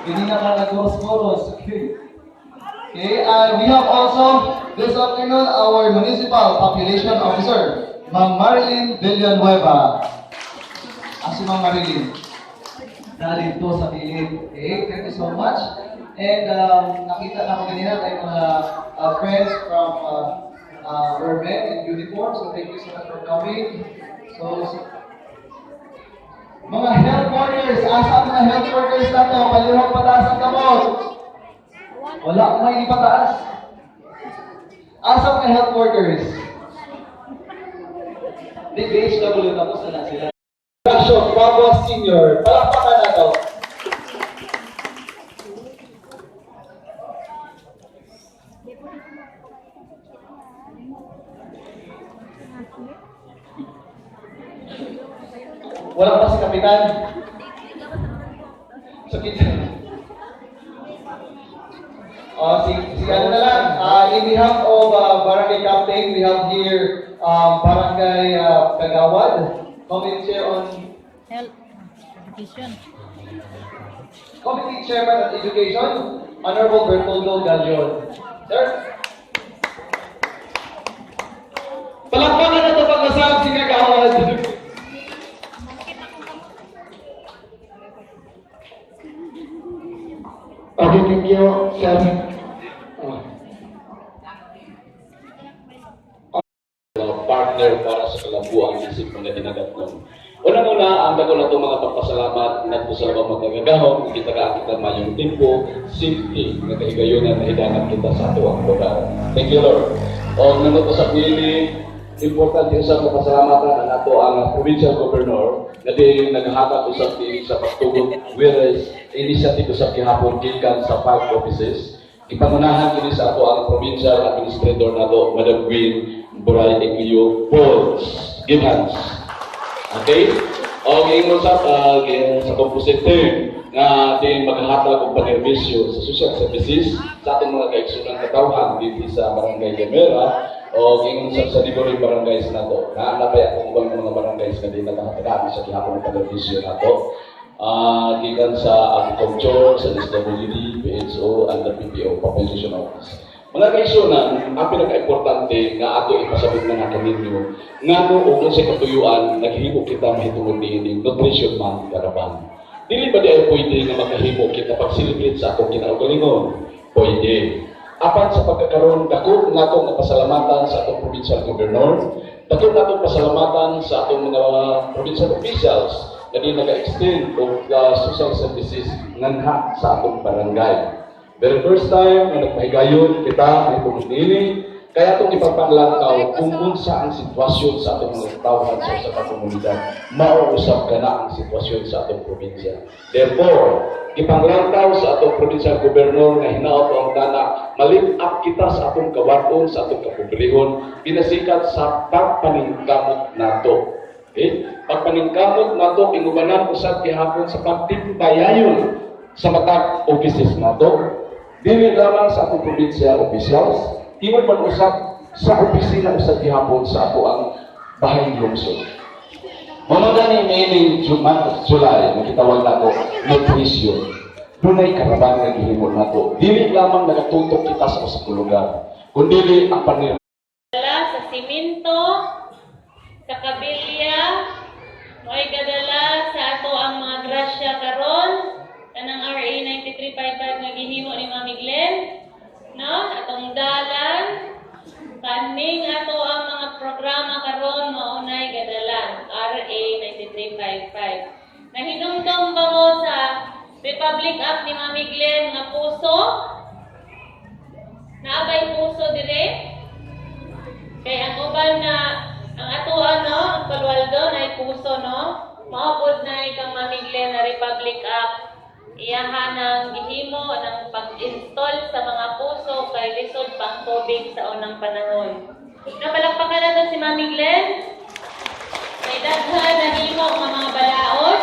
Hindi na ka nag-boros-boros. Okay. Okay, and we have also this afternoon our Municipal Population Officer, Ma'am Marilyn Villanueva. Si Ma'am Marilyn. Narito sa pilit. Okay, thank you so much. And nakita na ko kanina tayo mga friends from Urban in uniform. So thank you so much for coming. So mga health workers, asa ang mga health workers na to? Palihog pataas ang kamot. Wala akong may ipataas. Asa ang mga health workers? Di BHW, tapos na sila. Rasyon, Pablo Senior, palakpakan na to. Wala pa si Kapitan. Sakit. Si ano na lang, in behalf of Barangay Captain, we have here Barangay Kagawad, Committee Chair on Health Education. Committee Chairman on Education, Honorable Bertoldo Gallion. Sir? Palakpakan na ito pag-asab si Kagawad. Okay, thank you, sir. Partner para sa kalabuan isip mga dinagatnon. Una-una, ang dako na itong mga pagpasalamat na ito sa labang magagahon, kita ka mayong tempo, safety, na kahigayonan na hidangan kita sa ato ang lugar. Thank you, Lord. O nanoto sa pili, importante sa pasalamatan na nato ang provincial governor na di naghahatag usap pili sa pagtugon, whereas initiative usap gihapon gikan sa 5 offices. Ipangunahan kini sa ato ang provincial administrator nato, Madam Gwyn Buray Equio Pauls. Give hands. Okay? O giingon sa compositor nga din maghatag og panerbisyo sa social services sa atong mga kaigsunan katawhan dito sa Barangay Gamera o giingon sa neighboring barangays nato. Naana pa atong ubang mga barangays nga din naghatag sa gihapon ng panerbisyo nato. Gikan sa agriculture, sa SWD, PHO, and the PPO, Population Office. Mga kaigsunan, ang pinaka-importante nga ato ipasabot na natin ninyo, nga no o kung sa katuyuan, naghihimo kita mahitungod ni Nutrition Month Karaban. Dili ba di pwede nga makahimo kita pag-celebrate sa atong kinaugalingon? Pwede. Apan sa pagkakaroon, dako nato nga pasalamatan sa atong provincial governor, dako nato pasalamatan sa atong mga provincial officials na di nag-extend of social services nganha sa atong barangay. Very first time na nagpahigayon kita ay pumunili, kaya itong ipagpanglakaw kung unsa ang sitwasyon sa atong mga tawhan sa usa ka komunidad, mauusap ka na ang sitwasyon sa atong probinsya. Therefore, ipanglantaw sa atong provincial governor nga hinaot ang dana, malip up kita sa atong kawaton, sa atong kapobrehon, pinasikat sa pagpaningkamot nato. Okay? Pagpaningkamot nato, inubanan usab gihapon sa pagtibayayon sa matag offices nato. Dili lamang sa atong provincial officials, iwan man usap sa opisina usap gihapon sa ato ang bahay lungsod. Mga gani mailing July, nakitawag nato nutrition. Dunay karaban nga gihimo nato. Dili lamang nagatutok kita sa usa ka lugar, kundi ang Sa simento, sa kabilya, mo'y gadala sa ato ang mga grasya karon. Kanang RA 9355 nga gihimo ni Mami Glenn, no? Atong dalan, kaning ato ang mga programa karon maunay gadalan RA 9355. Nahinumdum ba mo sa Republic Act ni Mami Glenn nga puso? Naabay puso dire? Kaya ang uban na ang ato ang Palualdo na puso, no? Maupod na ikang Mami Glenn na Republic Act. Iyahan ang gihimo ng pag-install sa mga puso kay lisod pang tubig sa unang panahon. Napalakpakan na si Mami Glenn. May daghan na himo ang mga balaod.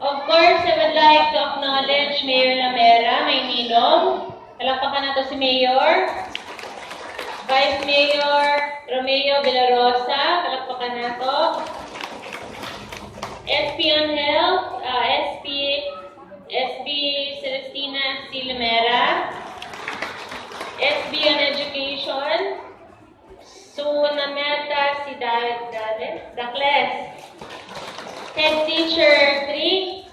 Of course, I would like to acknowledge Mayor Lamera, may ninong. Palakpakan na si Mayor. Vice Mayor Romeo Villarosa, palakpakan na to. SP on Health, SB Limera. SB on Education. Sunameta si Dakles. Head Teacher 3.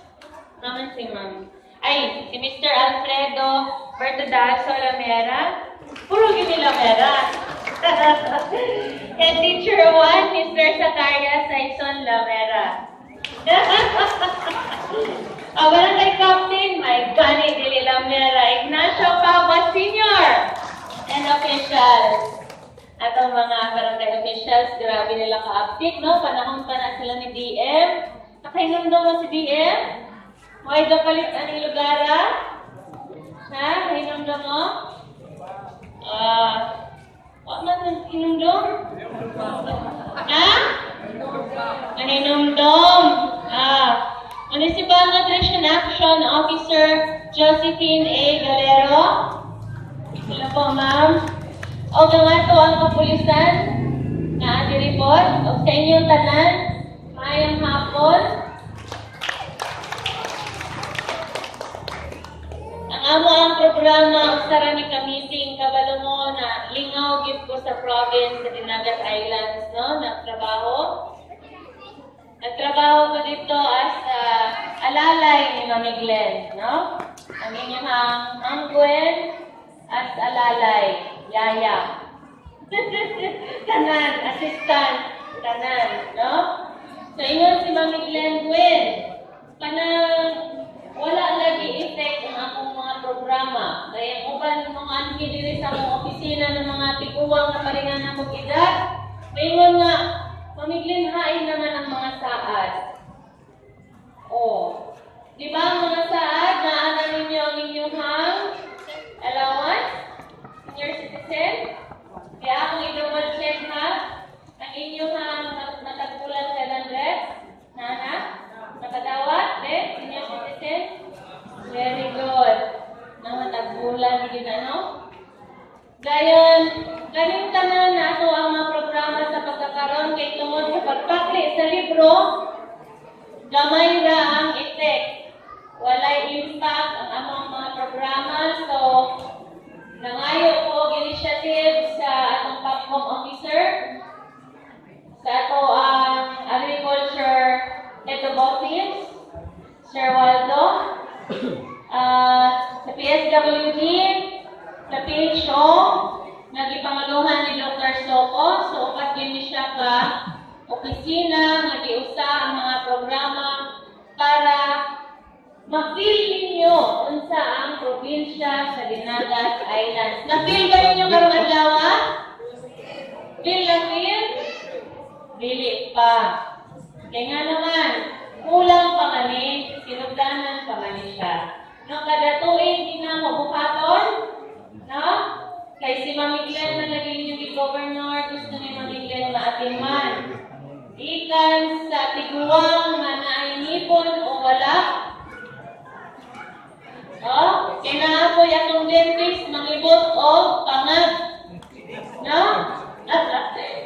Naman si Ma'am. Ay, si Mr. Alfredo Bertudazo Lamera. Puro gini Lamera. Head Teacher 1, Mr. Zacharias Saison Lamera. Barangay Captain, my Gani Dili Lamera. Ignacio Pava Sr. and officials. At ang mga barangay officials, grabe nila ka-update, no? Panahon pa na sila ni DM. Nakainamdam mo si DM? May kapalit ang lugar, ha? Nakainamdam mo? What man ang inumdum? Ha? Naninumdum. Municipal Nutrition Action Officer Josephine A. Galero. Sila po, ma'am. O nga to ang kapulisan na adiripot. O sa inyong tanan, mayang hapon. Ang amo ang programa sa rami kamiting kabalo mo na lingaw gid ko sa province sa Dinagat Islands, no? Nagtrabaho ko dito as alalay ni Mami Glenn, no? Ang inyong ang Gwen as alalay, yaya. Tanan, assistant, tanan, no? So ingon si Mami Glenn Gwen, wala lagi effect ang akong mga programa. Kaya uban mga anki diri sa mga opisina ng mga tiguwang na paringan na mag-edad, maingon nga, Mami hain naman ang mga saad. Oh, di ba ang mga saad, naana ninyo ang inyong allowance? Senior citizen? Kaya akong i-double check ha, ang inyong natagpulan 700? Nana? Nakadawat? Senior citizen? Very good. Namatagpulan din ano? Gayon, galing tanan na ito ang mga programa sa pagkakaroon kay tungod sa pagpakli sa libro, gamay ra ang effect. Walay impact ang among mga programa. So, nangayo po initiative sa atong PAPCOM officer, sa ato ang agriculture head of office, Sir Waldo, sa PSWD, sa PHO, nagipangaluhan ni Dr. Soko, so upat din siya ka opisina, nagiusa ang mga programa para ma-feel ninyo unsa ang probinsya sa Dinagat Islands. Na-feel ba ninyo karong adlaw? Feel na feel? Dili pa. Kaya nga naman, kulang pa kami, sinugdanan pa kami siya. No, kada tuig din na mabukaton, no? Kay si Mami Glenn na naging yung governor, gusto ni Mami Glenn maatiman. Ikan sa tiguang na nainipon o wala. Oh, kinaapoy atong dentist, mangibot o pangag. No?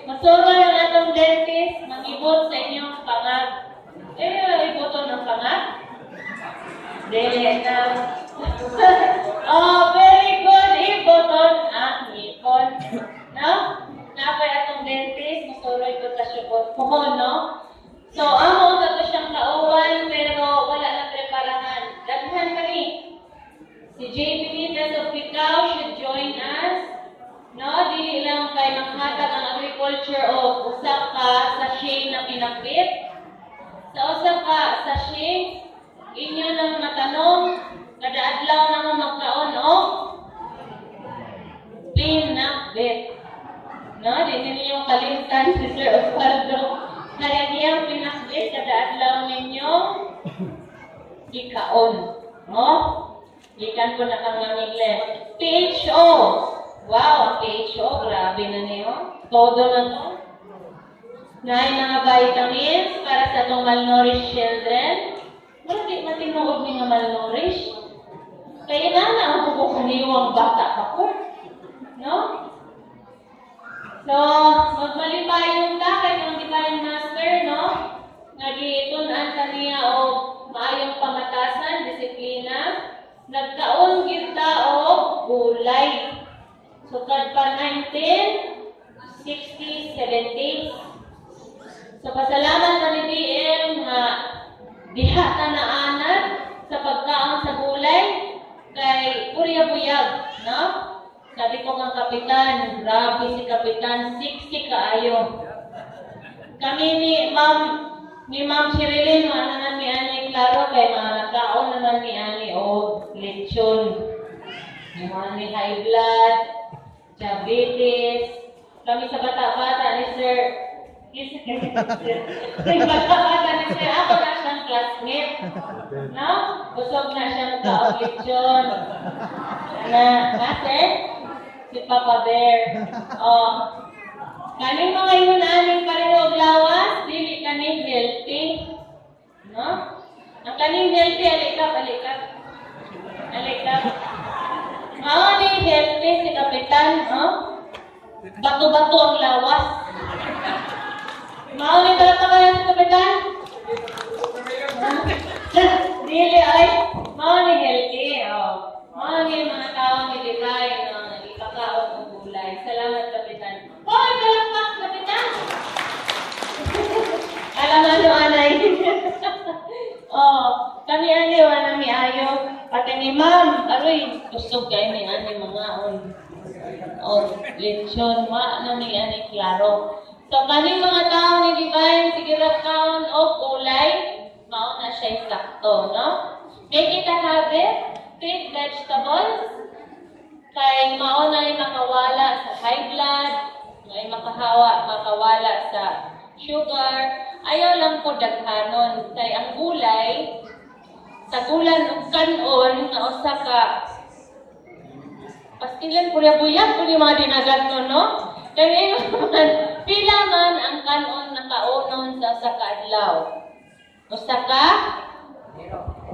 Masuro yung atong dentist, mangibot sa inyong pangag. Iboto ng pangag? Dili na. Oh, very good. Iboton ang ipon. No? Napay atong dentist, masuroy ko ta siya po. Kumo, no? So, amo ka to siyang kauban, pero wala na preparahan. Daghan kami. Si JP Benito Picao should join us. No? Dili lang kay manghatag ang agriculture o usa ka sachet na pinakbit. Sa usa ka sachet, inyo nang matanong, kada adlaw na mo magkaon o pinakbit. No, di ninyo kalimutan si Sir Osvaldo. Kaya niyang pinakbit kada adlaw ninyo ikaon. No? Ikan ko na kang Mamigle. PHO. Wow, ang PHO. Grabe na niyo. Todo na to. Naay mga vitamins para sa itong malnourished children. Bakit matinuod ni nga malnourished? Kaya na ang bubukaniwang bata pa po. No? So, magmalipayon ka kay mga divine master, no? Nagitunan ka niya o maayong pamatasan, disiplina. nagkaon kita og gulay. Sukad pa 1960, 70. So pasalamat sa ni DM nga diha ta na anak sa pagkaon sa gulay kay Purya Buyag, no? Sabi ko nga kapitan, grabe si kapitan, 60 kaayo. Kami ni Ma'am Sherilyn, naman ni Ani Claro, kay mga nagkaon naman ni Ani o lechon. Yung mga ni high blood, diabetes. Kami sa bata-bata ni Sir, bata-bata ni Sir, ako na siyang classmate. No? Busog na siyang kaon lechon. Sir? Si Papa Bear. Kaning mga yun aning pareho og lawas, dili kaning healthy. No? Ang kaning healthy, alikap. Mao ni healthy si kapitan, no? Bato-bato ang lawas. Mao ni talakayan si kapitan? Dili ay, mao ni healthy. Mao ni mga tao ni Divay, no? Ipakaon ng gulay. Salamat kapitan. Hoy, kalakpak, kapitan! Alam ano, anay. Kami ani, wala mi ayo. Pati ni ma'am, aroy, gusto kayo ni ani mga lechon, na ni ani klaro. So, kaning mga tao ni Divine, sigurap kaon o kulay, mao na siya sakto, no? Kaya kita habe, sweet vegetables, kay mao na makawala sa high blood, ay makawala sa sugar. Ayaw lang po daghanon. Kay ang gulay, tagulan og kanon na usa ka pastilan Purya Buyag kung yung mga dinagat no? Kaya pila man ang kanon na kaunon sa usa ka adlaw. Usa ka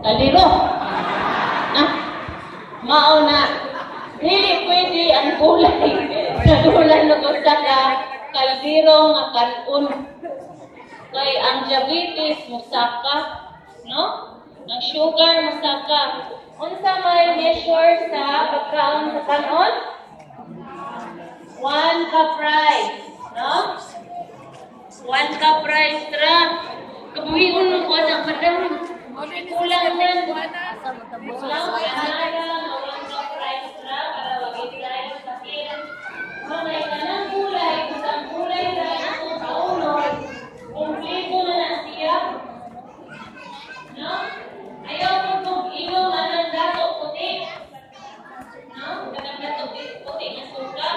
kaliro. Mao na. Dili pwede ang gulay. Tagulan og usa ka kaldero nga kanon. Kay ang diabetes musaka, no? Ang sugar musaka. Unsa may measure sa pagkaon sa kanon? 1 cup rice, no? 1 cup rice ra. Kabuhion mo ko sa kadang kulang yan. Kulang kaya 1 cup rice ra para wag rice sakit. Mamay kanang gulay, kusang gulay ra ang kaunon. Kumpleto na na siya. No? Ayaw mo kung inom ang dato puti. No? Kanang dato puti na suka.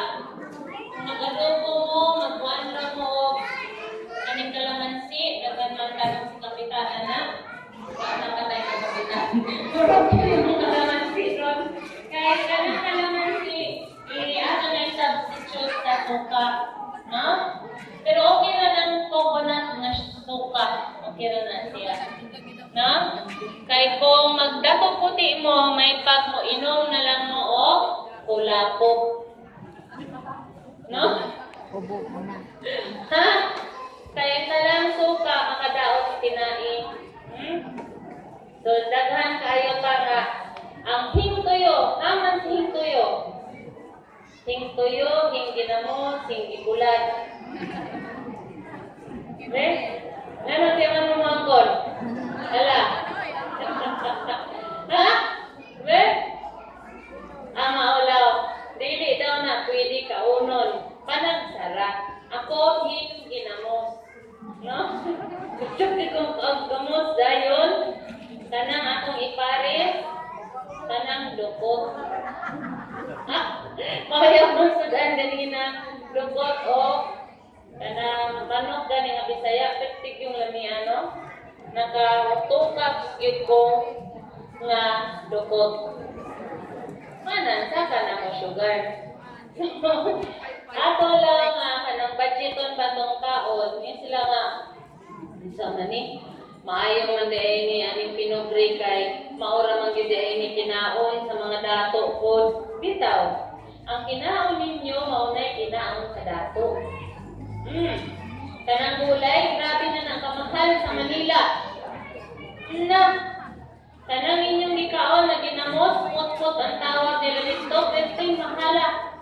Kung nag-adobo mo, mag-wanda mo, kaning kalamansi, dagan man tanong si kapitana na. Wala ka tayo sa kapitan. Kurang yung kalamansi ron. Kahit kanang kalamansi, ato na i-substitute sa suka. No? Pero okay na ng coconut na suka. Okay na siya. No? Kaya kung magdapo puti mo, may pag mo inom na lang mo o kulapok. No? Ha? Kaya sa lang suka, makadaot sa tinaing. So, daghan kayo para ang hingtuyo, naman si hingtuyo. Hingtuyo, hingginamos, hinggibulat. Ano siya man mamangkon? Hala? Ha? Ang maulaw. Dili daw na pwede kaunon. Panagsara. Ako, ginamos. No? Gusto kong gamos dayon. Tanang akong ipares. Tanang dukot. Ha? Mahayaw mong sudan ganina. Dukot o kanang manok gani nga Bisaya, pektik yung lamiano. Nakatukap yun ko nga dukot. Manan, saka na mo sugar. Ato lang nga, kanang budgeton batong kaon, yun sila nga, isa na ni, maayo man dahil ni aning pinugri kay, maura man yun dahil ni kinaon sa mga dato po. Bitaw, ang kinaon ninyo, maunay kinaon sa dato. Kanang gulay, grabe na nakamahal sa Manila. Na, Kanang inyong gikaon na ginamot, put-put ang tawag nila dito, 15 mahala.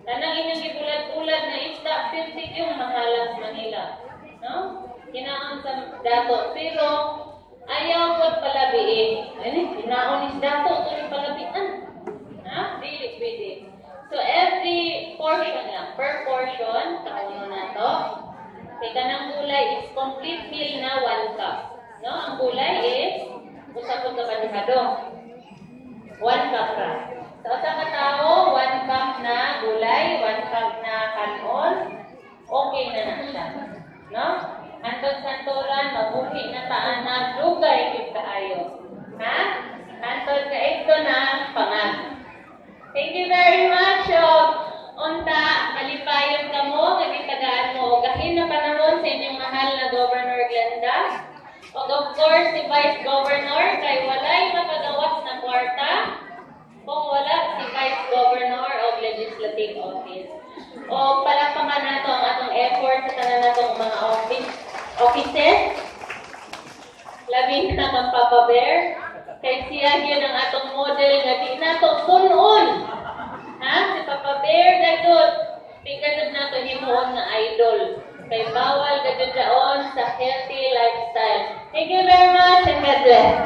Kanang inyong gibulad-bulad na isda, 50 yung mahala sa Manila. No? Kinaon sa dato. Pero, ayaw ko palabiin. Kinaon is dato, tuloy palabian. Ha? Dili, pwede. So, every portion lang, per portion, kauno na to. Kaya kanang gulay is complete meal na 1 cup. No? Ang gulay is, usapon ka panikado. 1 cup ra. So, sa katao, 1 cup na gulay, 1 cup na kanon, okay na siya. No? Antong santoran, mabuhi na taan na dugay kita ayo. Ha? Antong kaigto na pangag. Thank you very much. Unta, malipayon ka mo, nagitagaan mo. Gahin na panahon sa inyong mahal na Governor Glenda. O of course, si Vice Governor, kay walay makagawas na kwarta. Kung wala, si Vice Governor of Legislative Office. O palakpakan nato ang atong effort sa tanan natong mga offices. Labi na kang Papa Bear. Kay siya yun ang atong model nga di nato sunon. Ha? Si Papa Bear gadot. Pigadot nato himuon na idol. Kay bawal gadot daon sa healthy lifestyle. Thank you very much and God bless.